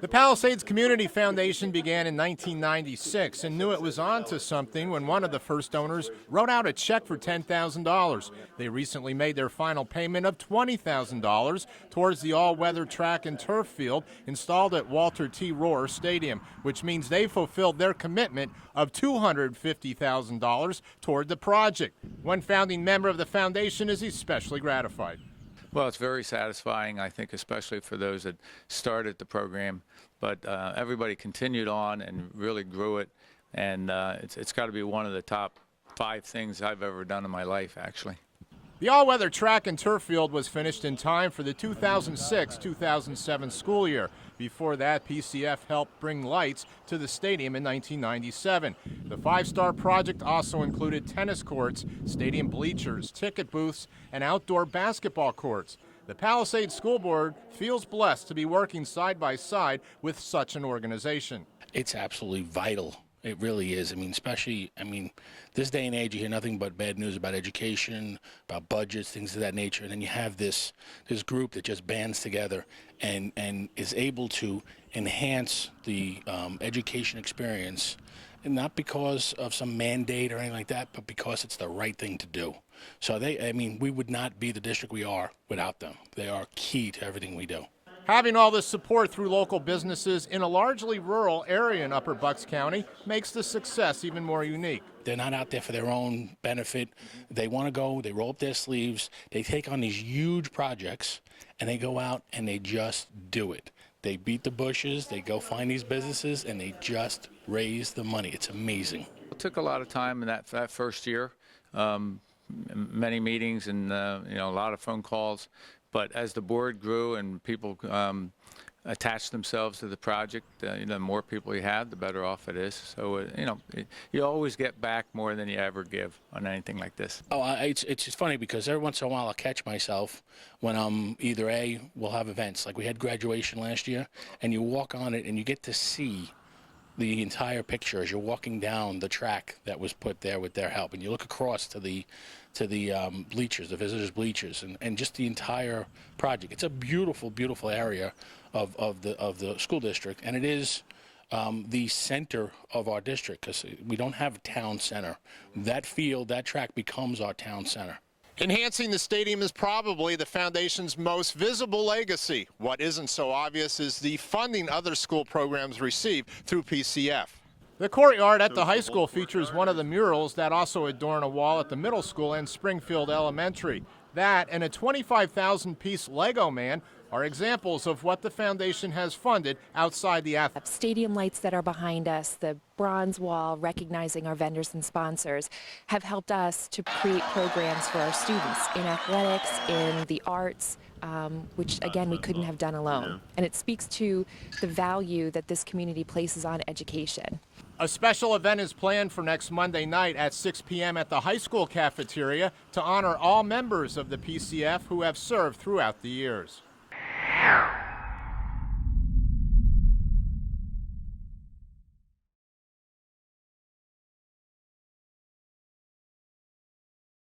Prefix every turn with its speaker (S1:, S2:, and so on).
S1: The Palisades Community Foundation began in 1996 and knew it was on to something when one of the first owners wrote out a check for $10,000. They recently made their final payment of $20,000 towards the all-weather track and turf field installed at Walter T. Rohr Stadium, which means they fulfilled their commitment of $250,000 toward the project. One founding member of the foundation is especially gratified.
S2: Well, it's very satisfying, I think, especially for those that started the program. But everybody continued on and really grew it. And it's got to be one of the top 5 things I've ever done in my life, actually.
S1: The all-weather track and turf field was finished in time for the 2006-2007 school year. Before that, PCF helped bring lights to the stadium in 1997. The 5-star project also included tennis courts, stadium bleachers, ticket booths, and outdoor basketball courts. The Palisades School Board feels blessed to be working side by side with such an organization.
S3: It's absolutely vital. It really is. Especially, this day and age, you hear nothing but bad news about education, about budgets, things of that nature. And then you have this group that just bands together and is able to enhance the education experience, and not because of some mandate or anything like that, but because it's the right thing to do. So we would not be the district we are without them. They are key to everything we do.
S1: Having all this support through local businesses in a largely rural area in Upper Bucks County makes the success even more unique.
S3: They're not out there for their own benefit. They want to go, they roll up their sleeves, they take on these huge projects, and they go out and they just do it. They beat the bushes, they go find these businesses, and they just raise the money. It's amazing.
S2: It took a lot of time in that first year, many meetings and a lot of phone calls. But as the board grew and people attached themselves to the project, the more people you have, the better off it is. So, you always get back more than you ever give on anything like this.
S3: Oh, it's funny because every once in a while I'll catch myself when we'll have events. Like we had graduation last year, and you walk on it and you get to see the entire picture as you're walking down the track that was put there with their help, and you look across to the bleachers, the visitors' bleachers, and just the entire project. It's a beautiful, beautiful area of the school district, and it is the center of our district because we don't have a town center. That field, that track becomes our town center.
S1: Enhancing the stadium is probably the foundation's most visible legacy. What isn't so obvious is the funding other school programs receive through PCF. The courtyard at the high school features one of the murals that also adorn a wall at the middle school and Springfield Elementary. That and a 25,000-piece Lego man are examples of what the foundation has funded outside the athletic.
S4: Stadium lights that are behind us, the bronze wall recognizing our vendors and sponsors, have helped us to create programs for our students in athletics, in the arts, which again we couldn't have done alone. And it speaks to the value that this community places on education.
S1: A special event is planned for next Monday night at 6 p.m. at the high school cafeteria to honor all members of the PCF who have served throughout the years.